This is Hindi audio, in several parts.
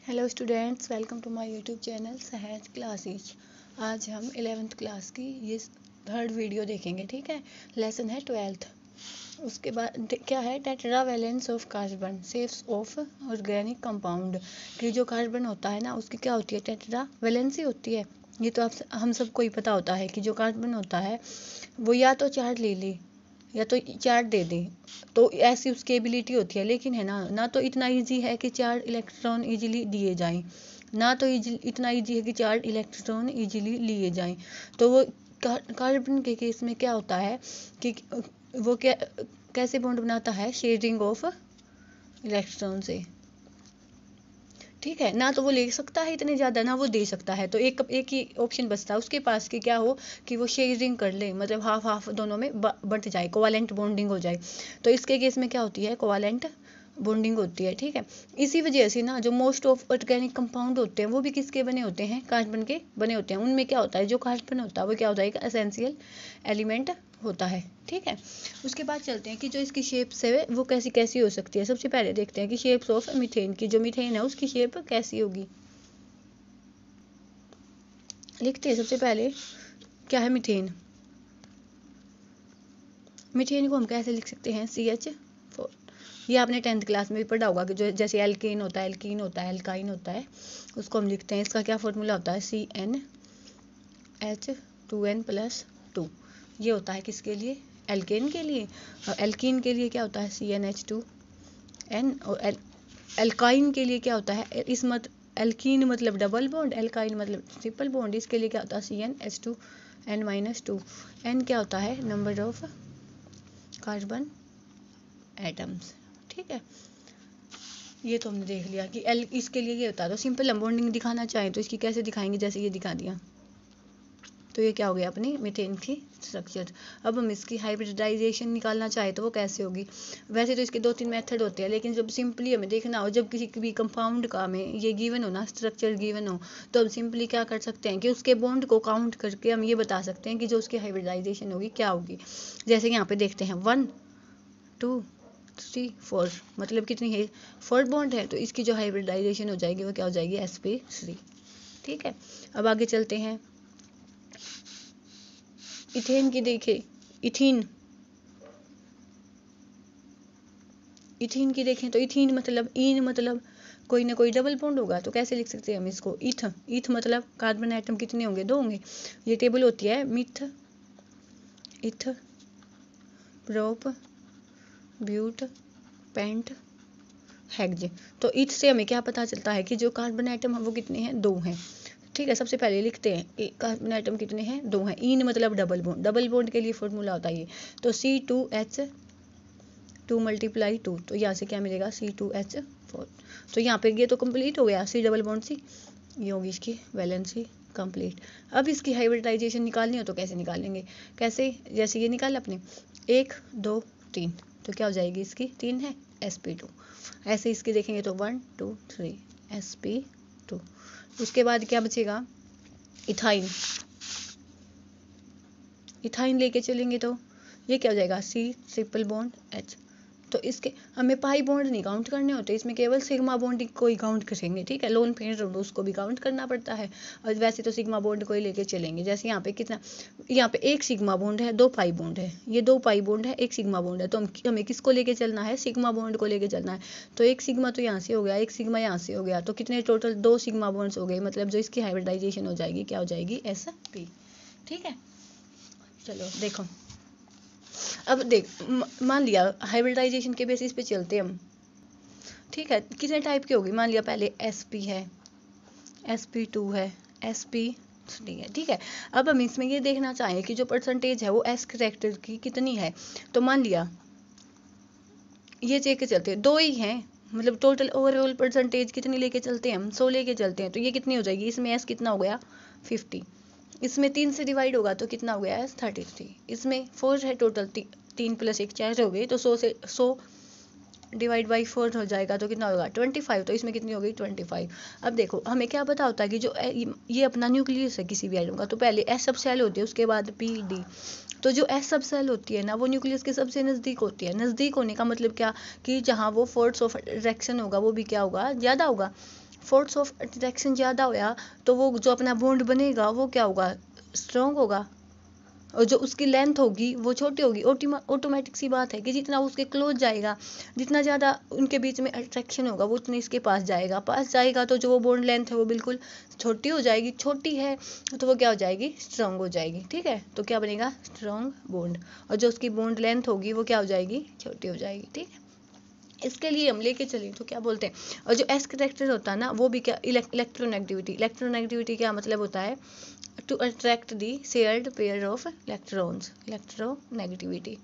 Hello students, welcome to my YouTube channel Sahaj classes. आज हम 11th क्लास की ये थर्ड वीडियो देखेंगे। ठीक है, लेसन है 12th। उसके बाद क्या है, tetravalence of carbon shapes of organic compound. कि जो कार्बन होता है ना, उसकी क्या होती है, टेट्रावैलेंसी होती है। ये तो हम सबको ही पता होता है कि जो कार्बन होता है वो या तो चार्ज ले ले या तो चार्ज दे दे, तो ऐसी उसकी एबिलिटी होती है। लेकिन है ना तो इतना इजी है कि चार्ज इलेक्ट्रॉन इजीली दिए जाएं, ना तो इतना इजी है कि चार्ज इलेक्ट्रॉन इजीली लिए जाएं। तो वो कार्बन के केस में क्या होता है कि वो कैसे बॉन्ड बनाता है, शेयरिंग ऑफ इलेक्ट्रॉन से। ठीक है ना, तो वो ले सकता है इतने ज़्यादा, ना वो दे सकता है। तो एक ही ऑप्शन बचता है उसके पास कि क्या हो, कि वो शेयरिंग कर ले, मतलब हाफ हाफ दोनों में बंट जाए, कोवालेंट बॉन्डिंग हो जाए। तो इसके केस में क्या होती है, कोवालेंट बॉन्डिंग होती है। ठीक है, इसी वजह से ना जो मोस्ट ऑफ ऑर्गेनिक कंपाउंड होते हैं वो भी किसके बने होते हैं, कार्बन के बने होते हैं। उनमें क्या होता है, जो कार्बन होता है वो क्या होता है, एक एसेंशियल एलिमेंट होता है। ठीक है, उसके बाद चलते हैं कि जो इसकी शेप्स है वो कैसी कैसी हो सकती है। सबसे पहले देखते हैं कि शेप्स ऑफ मीथेन की, जो मीथेन है उसकी शेप कैसी होगी। लिखते हैं सबसे पहले क्या है मीथेन। मीथेन को हम कैसे लिख सकते हैं, CH4। ये आपने 10th क्लास में भी पढ़ा होगा कि जो जैसे एल्केन होता है, एल्कीन होता है, एल्काइन होता है, उसको हम लिखते हैं। इसका क्या फॉर्मूला होता है, CnH2n+2। ये होता है किसके लिए, एल्केन के लिए। और एल्कीन के लिए क्या होता है, CnH2n। और एल्काइन के लिए क्या होता है, एल्कीन मतलब डबल बॉन्ड, एल्काइन मतलब ट्रिपल बॉन्ड। इसके लिए क्या होता है, CnH2n-2। n क्या होता है, नंबर ऑफ कार्बन एटम्स। ठीक है, ये तो हमने देख लिया कि इसके लिए ये होता है। तो सिंपल हम बॉन्डिंग दिखाना चाहें तो इसकी कैसे दिखाएंगे, जैसे ये दिखा दिया। तो ये क्या हो गया, अपनी मीथेन की स्ट्रक्चर। अब हम इसकी हाइब्रिडाइजेशन निकालना चाहे तो वो कैसे होगी। वैसे तो इसके 2-3 मेथड होते हैं, लेकिन जब सिंपली हमें देखना हो, जब किसी भी कंपाउंड का हमें ये गिवन हो ना, स्ट्रक्चर गिवन हो, तो हम सिंपली क्या कर सकते हैं कि उसके बॉन्ड को काउंट करके हम ये बता सकते हैं कि जो उसकी हाइब्रिडाइजेशन होगी क्या होगी। जैसे यहाँ पे देखते हैं 1 2 3 4, मतलब कितनी है, 4 बॉन्ड है। तो इसकी जो हाइब्रिडाइजेशन हो जाएगी वो क्या हो जाएगी, sp3। ठीक है, अब आगे चलते हैं। इथेन की देखें, इथीन की देखें तो इथीन मतलब ईन मतलब कोई ना कोई डबल बॉन्ड होगा। तो कैसे लिख सकते हैं हम इसको, ईथ मतलब कार्बन एटम कितने होंगे, 2 होंगे। ये टेबल होती है मिथ, इथ, प्रोप, ब्यूट, पेंट, हेक्ज। तो इथ से हमें क्या पता चलता है कि जो कार्बन एटम है वो कितने हैं, 2 हैं। ठीक है, सबसे पहले लिखते हैं कार्बन एटम कितने हैं, 2 हैं। ईन मतलब डबल बॉन्ड, डबल बॉन्ड के लिए फॉर्मूला होता है ये। तो C2H2 × 2, तो यहाँ से क्या मिलेगा, C2H4। तो यहाँ पे ये तो कंप्लीट हो गया, C डबल बॉन्ड C। ये होगी इसकी वैलेंसी कंप्लीट। अब इसकी हाइब्रिडाइजेशन निकालनी हो तो कैसे निकालेंगे, कैसे, जैसे ये निकाल अपने 1 2 3, तो क्या हो जाएगी इसकी, 3 है, sp2। ऐसे इसकी देखेंगे तो 1 2 3 sp2। उसके बाद क्या बचेगा, इथाइन। इथाइन लेके चलेंगे तो ये क्या हो जाएगा, C ट्रिपल बॉन्ड H। तो इसके हमें पाई बॉन्ड नहीं काउंट करने होते, इसमें केवल सिग्मा बॉन्ड को ही काउंट करेंगे। ठीक है, लोन पेयर उसको भी काउंट करना पड़ता है, और वैसे तो सिग्मा बॉन्ड को ही लेके चलेंगे। जैसे यहाँ पे कितना, यहाँ पे 1 सिग्मा बॉन्ड है, 2 पाई बॉन्ड है, ये 2 पाई बॉन्ड है, 1 सिग्मा बॉन्ड है। तो हमें किसको लेके चलना है, सिग्मा बॉन्ड को लेके चलना है। तो 1 सिग्मा तो यहाँ से हो गया, 1 सिग्मा यहाँ से हो गया, तो कितने टोटल, 2 सिग्मा बॉन्ड्स हो गए। मतलब जो इसकी हाइब्रिडाइजेशन हो जाएगी क्या हो जाएगी, sp। ठीक है, चलो देखो। अब देख, मान लिया हाइब्रिडाइजेशन के बेसिस पे चलते हम। ठीक है, कितने टाइप की होगी, मान लिया पहले sp है, sp2 है, sp3 है। ठीक है, अब हम इसमें ये देखना चाहें कि जो परसेंटेज है वो s कैरेक्टर की कितनी है। तो मान लिया ये चेक के चलते हैं, 2 ही हैं, मतलब टोटल ओवरऑल परसेंटेज कितनी लेके चलते हैं हम, 100 लेके चलते हैं। तो ये कितनी हो जाएगी, इसमें s कितना हो गया, 50। इसमें 3 से डिवाइड होगा तो कितना हो गया, 33। इसमें 4 है टोटल, 3 + 1 4 हो गए, तो 100 डिवाइड बाई 4 हो जाएगा तो कितना होगा, 25। तो इसमें कितनी हो गई, 25। अब देखो हमें क्या पता होता है कि जो ये अपना न्यूक्लियस है किसी भी एटम का, तो पहले S सब सेल होती है, उसके बाद P D। तो जो S सब सेल होती है ना, वो न्यूक्लियस के सबसे नज़दीक होती है। नज़दीक होने का मतलब क्या, कि जहाँ वो फोर्स ऑफ अट्रैक्शन होगा वो भी क्या होगा, ज़्यादा होगा। फोर्स ऑफ अट्रैक्शन ज़्यादा होया तो वो जो अपना बॉन्ड बनेगा वो क्या होगा, स्ट्रॉन्ग होगा, और जो उसकी लेंथ होगी वो छोटी होगी। ऑटोमेटिक सी बात है कि जितना उसके क्लोज जाएगा, जितना ज़्यादा उनके बीच में अट्रैक्शन होगा वो उतनी इसके पास जाएगा तो जो वो बॉन्ड लेंथ है वो बिल्कुल छोटी हो जाएगी, छोटी है तो वो क्या हो जाएगी, स्ट्रॉन्ग हो जाएगी। ठीक है, तो क्या बनेगा, स्ट्रॉन्ग बॉन्ड, और जो उसकी बॉन्ड लेंथ होगी वो क्या हो जाएगी, छोटी हो जाएगी। ठीक है, इसके लिए हम लेके चलें तो क्या बोलते हैं, और जो एस करेक्टर होता है ना वो भी क्या, इलेक्ट्रोनेगेटिविटी। इलेक्ट्रोनेगेटिविटी क्या मतलब होता है, to attract the shared pair of electrons, electronegativity.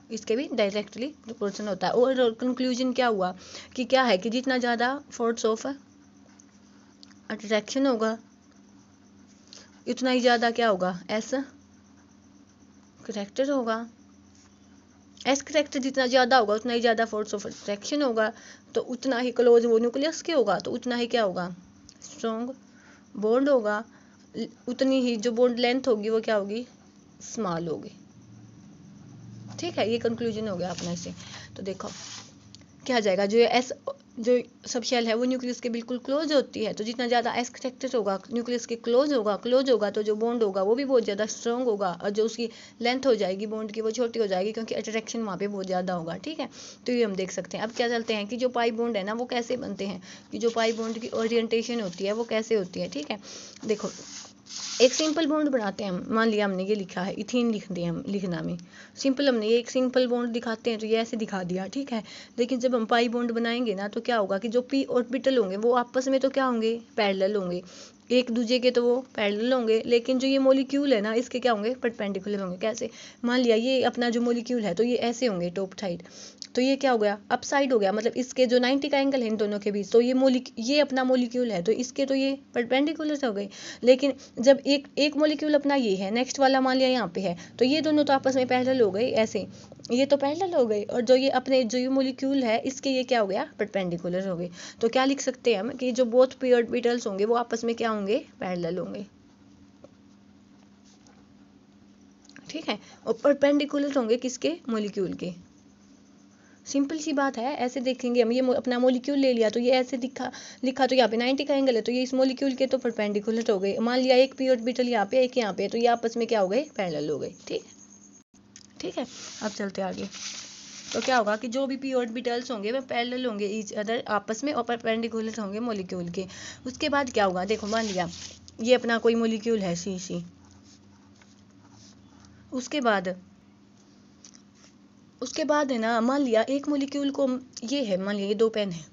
इसके भी डायरेक्टली प्रोपोर्शन होता है। और कंक्लूजन क्या हुआ कि क्या है कि जितना ज़्यादा फोर्स ऑफ अट्रैक्शन होगा उतना ही ज़्यादा क्या होगा, एस करेक्टर होगा। एस करेक्टर जितना ज़्यादा होगा उतना ही ज़्यादा फोर्स ऑफ अट्रैक्शन होगा, तो उतना ही क्लोज वो न्यूक्लियस के होगा, तो उतना ही क्या होगा, स्ट्रॉन्ग बॉन्ड होगा। उतनी ही जो बॉन्ड लेंथ होगी वो क्या होगी, स्मॉल होगी। ठीक है, ये कंक्लूजन हो गया अपने से। तो देखो क्या आ जाएगा, जो सब शेल है वो न्यूक्लियस के बिल्कुल क्लोज होती है, तो जितना ज़्यादा एस करेक्टर होगा न्यूक्लियस के क्लोज होगा तो जो बॉन्ड होगा वो भी बहुत ज़्यादा स्ट्रॉन्ग होगा, और जो उसकी लेंथ हो जाएगी बॉन्ड की वो छोटी हो जाएगी क्योंकि अट्रैक्शन वहाँ पे बहुत ज़्यादा होगा। ठीक है, तो ये हम देख सकते हैं। अब क्या चलते हैं कि जो पाई बॉन्ड है ना वो कैसे बनते हैं, कि जो पाई बॉन्ड की ओरिएंटेशन होती है वो कैसे होती है। ठीक है, देखो एक सिंपल बॉन्ड बनाते हैं हम, मान लिया हमने ये लिखा है, इथीन लिख दिया हम लिखना में, सिंपल हमने ये एक सिंपल बॉन्ड दिखाते हैं तो ये ऐसे दिखा दिया। ठीक है, लेकिन जब हम पाई बॉन्ड बनाएंगे ना तो क्या होगा कि जो पी ऑर्बिटल होंगे वो आपस में तो क्या होंगे, पैरेलल होंगे, एक दूसरे के तो वो पैरेलल होंगे, लेकिन जो ये मॉलिक्यूल है ना इसके क्या होंगे, परपेंडिकुलर होंगे। कैसे, मान लिया ये अपना जो मॉलिक्यूल है तो ये ऐसे होंगे टॉप साइड, तो ये क्या हो गया, अप साइड हो गया, मतलब इसके जो 90 का एंगल है इन दोनों के बीच, तो ये अपना मॉलिक्यूल है तो इसके तो ये परपेंडिकुलर हो गए। लेकिन जब एक मॉलिक्यूल अपना ये है, नेक्स्ट वाला मान लिया यहाँ पे है, तो ये दोनों तो आपस में पैरेलल हो गए, ऐसे ये तो पैरेलल हो गए, और जो ये अपने जो ये मॉलिक्यूल है इसके ये क्या हो गया, परपेंडिकुलर हो गए। तो क्या लिख सकते हैं हम कि जो बोथ पी ऑर्बिटल्स होंगे वो आपस में क्या होंगे, पैरेलल होंगे। ठीक है, और परपेंडिकुलर होंगे किसके, मॉलिक्यूल के। सिंपल सी बात है, ऐसे देखेंगे हम, ये अपना मॉलिक्यूल ले लिया तो ये ऐसे लिखा तो यहाँ पे 90 का एंगल है तो ये इस मॉलिक्यूल के तो परपेंडिकुलर हो गए। मान लिया एक पी ऑर्बिटल यहाँ पे एक यहाँ पे, तो ये आपस में क्या हो गए, पैरेलल हो गए। ठीक है, अब चलते आगे। तो क्या होगा कि जो भी पी ऑर्बिटल्स होंगे वे पैरेलल होंगे ईच अदर आपस में, और परपेंडिकुलर होंगे मॉलिक्यूल के। उसके बाद क्या होगा, देखो मान लिया ये अपना कोई मॉलिक्यूल है सी, उसके बाद है ना, मान लिया एक मॉलिक्यूल को ये है, मान लिया ये 2 पेन है।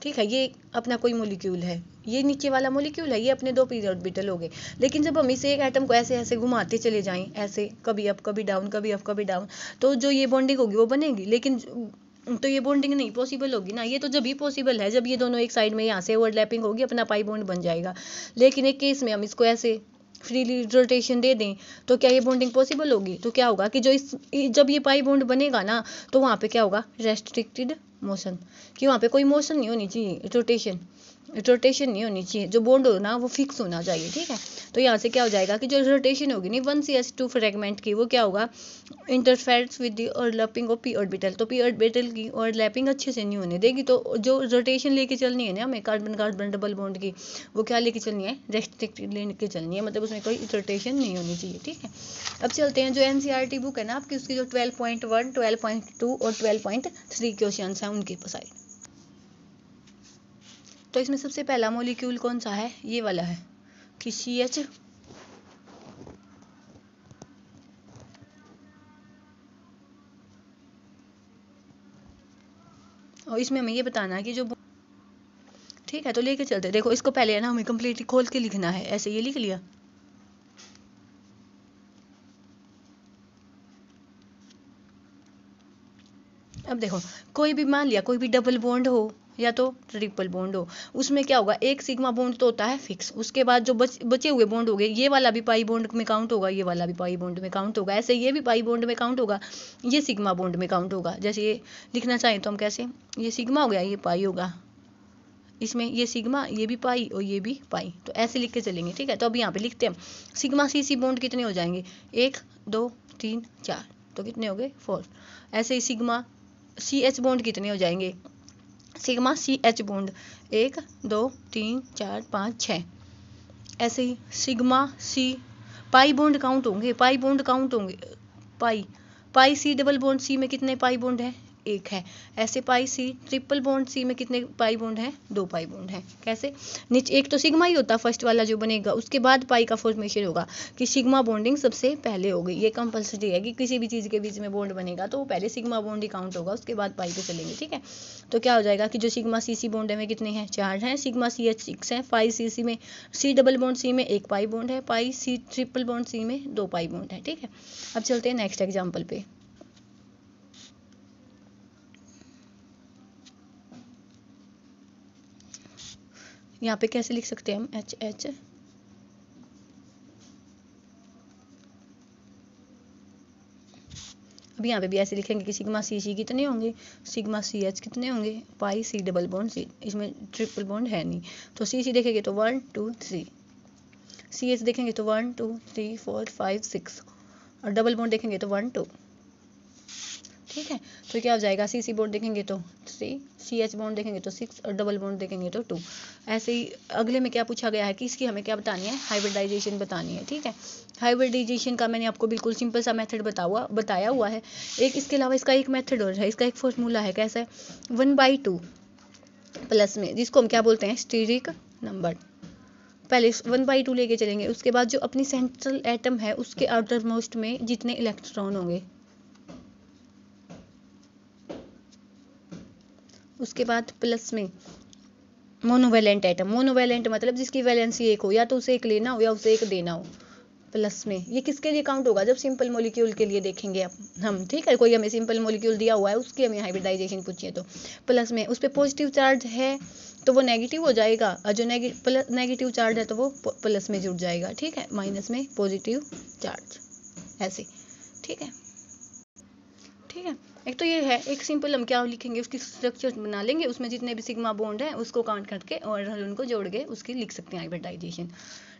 ठीक है, ये अपना कोई मॉलिक्यूल है, ये नीचे वाला मॉलिक्यूल है, ये अपने 2 पी ऑर्बिटल हो गए। लेकिन जब हम इसे एक एटम को ऐसे ऐसे घुमाते चले जाएं, ऐसे कभी अप कभी डाउन, कभी अप कभी डाउन, तो जो ये बॉन्डिंग होगी वो बनेगी, लेकिन तो ये बॉन्डिंग नहीं पॉसिबल होगी ना। ये तो जब ही पॉसिबल है जब ये दोनों एक साइड में यहाँ से ओवरलैपिंग होगी, अपना पाई बॉन्ड बन जाएगा। लेकिन एक केस में हम इसको ऐसे फ्रीली रोटेशन दे दें तो क्या ये बॉन्डिंग पॉसिबल होगी, तो क्या होगा कि जब ये पाई बॉन्ड बनेगा ना तो वहाँ पे क्या होगा, रेस्ट्रिक्टेड मोशन, कि वहाँ पे कोई मोशन नहीं होनी चाहिए, रोटेशन नहीं होनी चाहिए, जो बॉन्ड हो ना वो फिक्स होना चाहिए। ठीक है, तो यहाँ से क्या हो जाएगा कि जो रोटेशन होगी नहीं 1s2 फ्रेगमेंट की, वो क्या होगा, interferes with the overlapping of P orbital, तो पी ऑर्बिटल की ओवरलैपिंग अच्छे से नहीं होने देगी। तो जो रोटेशन लेके चलनी है ना हमें कार्बन कार्बन डबल बॉन्ड की, वो क्या लेके चलनी है, रेस्ट्रिक्टेड लेके चलनी है, मतलब उसमें कोई रोटेशन नहीं होनी चाहिए। ठीक है, अब चलते हैं जो एनसीईआरटी बुक है ना आपकी, उसकी जो 12.1, 12.2 और 12.3 क्वेश्चन हैं उनकी साइड। तो इसमें सबसे पहला मॉलिक्यूल कौन सा है, ये वाला है कि CH, और इसमें हमें ये बताना है कि जो, ठीक है तो लेके चलते, देखो इसको पहले है ना हमें कंप्लीटली खोल के लिखना है, ऐसे ये लिख लिया। अब देखो कोई भी मान लिया कोई भी डबल बॉन्ड हो या तो ट्रिपल बॉन्ड हो, उसमें क्या होगा, एक सिग्मा बॉन्ड तो होता है फिक्स, उसके बाद जो बचे हुए बॉन्ड हो गए, ये वाला भी पाई बॉन्ड में काउंट होगा, ये वाला भी पाई बॉन्ड में काउंट होगा, ऐसे ये भी पाई बॉन्ड में काउंट होगा, ये सिग्मा बॉन्ड में काउंट होगा। जैसे ये लिखना चाहें तो हम कैसे, ये सिग्मा हो गया, ये पाई होगा, इसमें ये सिग्मा, ये भी पाई और ये भी पाई, तो ऐसे लिख के चलेंगे। ठीक है, तो अब यहाँ पे लिखते हैं सिग्मा सी बॉन्ड कितने हो जाएंगे, 1 2 3 4, तो कितने हो गए 4। ऐसे ही सिग्मा CH बॉन्ड कितने हो जाएंगे, सिग्मा सी एच बॉन्ड 1 2 3 4 5 6। ऐसे ही sigma C pi bond count होंगे, पाई बॉन्ड काउंट होंगे, पाई सी डबल बॉन्ड सी में कितने पाई बॉन्ड है, एक है। ऐसे पाई सी ट्रिपल बॉन्ड सी में कितने पाई बॉन्ड है, 2 पाई बॉन्ड है। कैसे, नीचे एक तो सिग्मा ही होता फर्स्ट वाला जो बनेगा, उसके बाद पाई का फॉर्मेशन होगा कि सिग्मा बॉन्डिंग सबसे पहले होगी। ये कंपल्सरी है कि किसी भी चीज़ के बीच में बॉन्ड बनेगा तो पहले सिग्मा बॉन्ड ही काउंट होगा, उसके बाद पाई पे चलेंगे। ठीक है, तो क्या हो जाएगा कि जो सिग्मा सी सी बॉन्ड है में कितने हैं, 4 हैं। सिग्मा सी एच 6 है। पाई सी सी में सी डबल बॉन्ड सी में 1 पाई बॉन्ड है। पाई सी ट्रिपल बॉन्ड सी में 2 पाई बॉन्ड है। ठीक है, अब चलते हैं नेक्स्ट एग्जाम्पल पे। यहाँ पे कैसे लिख सकते हैं हम, एच एच अब यहाँ पे भी ऐसे लिखेंगे कि सिग्मा सी सी कितने होंगे, सिग्मा सी एच कितने होंगे, पाई सी डबल बॉन्ड सी, इसमें ट्रिपल बॉन्ड है नहीं तो सी सी देखेंगे तो 1 2 3, सी एच देखेंगे तो 1 2 3 4 5 6 और डबल बॉन्ड देखेंगे तो 1 2। ठीक है, तो क्या हो जाएगा, सी सी बॉन्ड देखेंगे तो 3, सी एच बॉन्ड देखेंगे तो 6 और डबल बॉन्ड देखेंगे तो 2। ऐसे ही अगले में क्या पूछा गया है कि इसकी हमें क्या बतानी है, हाइब्रिडाइजेशन बतानी है। ठीक है, हाइब्रिडाइजेशन का मैंने आपको बिल्कुल सिंपल सा मेथड बताया हुआ है। एक इसके अलावा इसका एक मेथड और है, इसका एक फॉर्मूला है। कैसा है, 1/2 प्लस में, जिसको हम क्या बोलते हैं, स्टीरिक नंबर। पहले 1/2 लेके चलेंगे, उसके बाद जो अपनी सेंट्रल एटम है उसके आउटर मोस्ट में जितने इलेक्ट्रॉन होंगे, उसके बाद प्लस में मोनोवेलेंट एटम। मोनोवेलेंट मतलब जिसकी वैलेंसी एक हो, या तो उसे एक लेना हो या उसे एक देना हो। प्लस में ये किसके लिए काउंट होगा, जब सिंपल मॉलिक्यूल के लिए देखेंगे हम। ठीक है, कोई हमें सिंपल मॉलिक्यूल दिया हुआ है उसकी हमें हाइब्रिडाइजेशन पूछिए तो प्लस में उस पर पॉजिटिव चार्ज है तो वो नेगेटिव हो जाएगा, और जो नेगेटिव चार्ज है तो वो प्लस में जुड़ जाएगा। ठीक है, माइनस में पॉजिटिव चार्ज, ऐसे। ठीक है, ठीक है, एक तो ये है, एक सिंपल हम क्या लिखेंगे, उसकी स्ट्रक्चर बना लेंगे, उसमें जितने भी सिग्मा बॉन्ड है उसको काउंट करके और उनको जोड़ के उसकी लिख सकते हैं हाइब्रिडाइजेशन।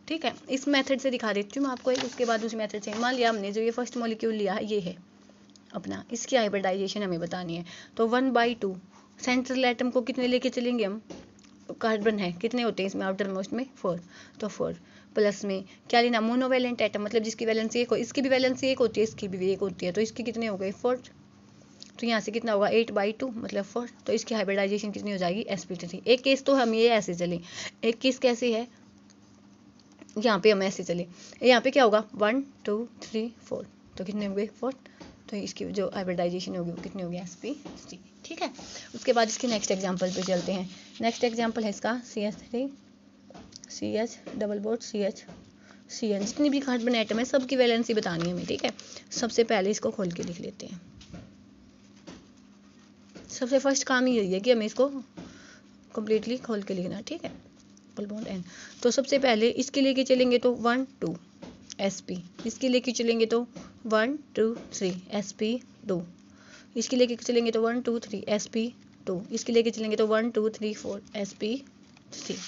ठीक है, इस मेथड से दिखा देती हूँ मैं आपको एक, उसके बाद उस मेथड से। मान लिया हमने जो ये फर्स्ट मॉलिक्यूल लिया है ये है अपना, इसकी हाइब्रिडाइजेशन हमें बतानी है। तो 1/2 सेंट्रल एटम को कितने लेके चलेंगे हम, कार्बन है कितने होते हैं इसमें आउटर मोस्ट में 4, तो 4 प्लस में क्या लेना, मोनोवेलेंट एटम मतलब जिसकी वैलेंसी एक हो, इसकी भी वैलेंसी एक होती है, इसकी भी एक होती है, तो इसकी कितने हो गए 4, तो यहाँ से कितना होगा 8/2 मतलब 4, तो इसकी हाइब्रिडाइजेशन कितनी हो जाएगी, sp3। एक केस तो हम ये ऐसे चले, एक केस कैसे है, यहाँ पे हम ऐसे चले, यहाँ पे क्या होगा 1 2 3 4, तो कितने हो गए 4, तो इसकी जो हाइब्रिडाइजेशन होगी वो कितनी होगी sp3। ठीक है, उसके बाद इसके नेक्स्ट एग्जाम्पल पे चलते हैं। नेक्स्ट एग्जाम्पल है इसका CH3 CH double bond CH CN, जितनी भी कार्बन एटम है सबकी वैलेंसी बतानी है हमें। ठीक है, सबसे पहले इसको खोल के लिख लेते हैं। सबसे फर्स्ट काम ही यही है कि हमें इसको कम्प्लीटली खोल के लिखना। ठीक है, डबल बॉन्ड N, तो सबसे पहले इसके लेके चलेंगे तो 1 2 sp, इसके लेके चलेंगे तो 1 2 3 sp2, इसके लेके चलेंगे तो 1 2 3 sp2, इसके लेके चलेंगे तो 1 2 3 4 sp3,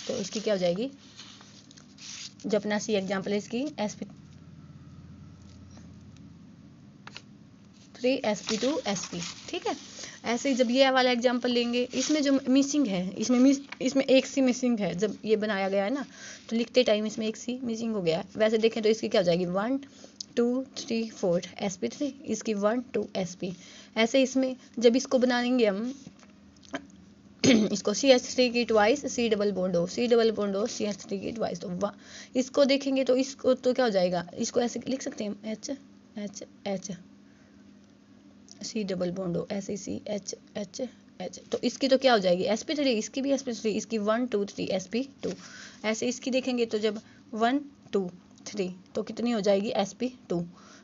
तो इसकी क्या हो जाएगी, जो अपना सी एग्जाम्पल है इसकी sp3 sp2 sp। ठीक है, ऐसे ही जब ये वाला एग्जाम्पल लेंगे, इसमें जो मिसिंग है, इसमें एक सी मिसिंग है, जब ये बनाया गया है ना तो लिखते टाइम इसमें एक सी मिसिंग हो गया है। वैसे देखें तो इसकी क्या हो जाएगी 1 2 3 4 sp3, इसकी 1 2 sp। ऐसे इसमें जब इसको बनाएंगे हम इसको CH3 की ट्वाइस C डबल बॉन्ड हो, C डबल बॉन्ड हो CH3 की ट्वाइस, तो इसको देखेंगे तो इसको तो क्या हो जाएगा, इसको ऐसे लिख सकते हैं हम H H H C double bond हो, ऐसे C H H H, तो इसकी तो क्या हो जाएगी sp3, इसकी भी sp3, इसकी 1 2 3 sp2। ऐसे इसकी देखेंगे तो जब 1 2 3 तो कितनी हो जाएगी sp2।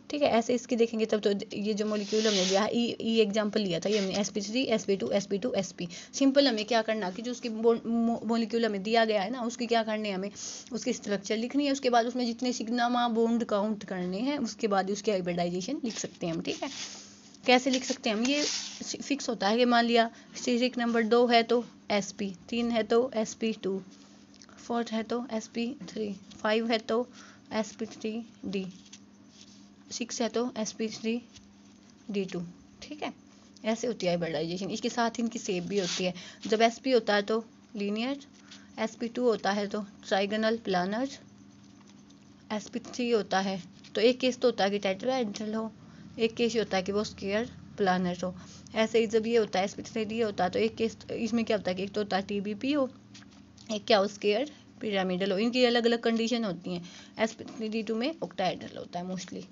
ठीक है, ऐसे इसकी देखेंगे तब तो ये जो मॉलिक्यूल हमने लिया है ई एग्जाम्पल लिया था, ये हमने sp3 sp2 sp2 sp। Simple हमें क्या करना कि जो उसकी मॉलिक्यूल हमें दिया गया है ना उसकी क्या करनी है, हमें उसकी स्ट्रक्चर लिखनी है, उसके बाद उसमें जितने सिग्मा बॉन्ड काउंट करने हैं उसके बाद उसकी हाइब्रिडाइजेशन लिख सकते हैं हम। ठीक है, कैसे लिख सकते हैं हम, ये फिक्स होता है कि मान लिया स्टीरिक नंबर 2 है तो sp, 3 है तो sp2, 4 है तो sp3, 5 है तो sp3d, 6 है तो sp3d2। ठीक है, ऐसे होती है हाइब्रिडाइजेशन। इसके साथ इनकी शेप भी होती है। जब sp होता है तो लीनियर, sp2 होता है तो ट्राइगोनल प्लानर, sp3 होता है तो एक केस तो होता है कि टेट्राहेड्रल हो, एक केस होता है कि वो स्क्वायर प्लानर हो। ऐसे ही जब ये होता है sp3d होता है तो एक केस इसमें क्या होता है कि एक तो होता है tbp हो, एक क्या हो स्क्वायर पिरामिडल हो। इनकी अलग अलग कंडीशन होती हैं। sp3d2 में ऑक्टाहेड्रल होता है मोस्टली,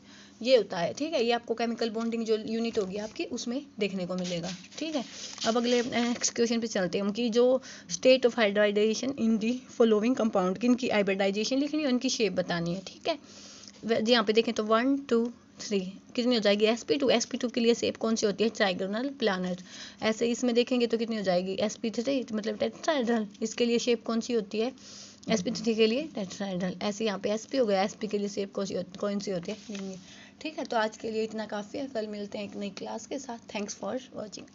ये होता है। ठीक है, ये आपको केमिकल बॉन्डिंग जो यूनिट होगी आपकी उसमें देखने को मिलेगा। ठीक है, अब अगले नेक्स्ट क्वेश्चन पे चलते हैं कि जो state of hybridisation in the following compound की इनकी हाइब्रिडाइजेशन लिखनी है, उनकी शेप बतानी है। ठीक है, यहाँ पे देखें तो 1 2 3 कितनी हो जाएगी sp2। sp2 के लिए शेप कौन सी होती है, ट्राइगोनल प्लानर। ऐसे इसमें देखेंगे तो कितनी हो जाएगी sp3 मतलब टेट्राहेड्रल, इसके लिए शेप कौन सी होती है sp3 के लिए टेट्राहेड्रल। ऐसे यहाँ पे sp हो गया, sp के लिए शेप कौन सी होती है। ठीक है, तो आज के लिए इतना काफ़ी है, कल मिलते हैं एक नई क्लास के साथ। Thanks for watching.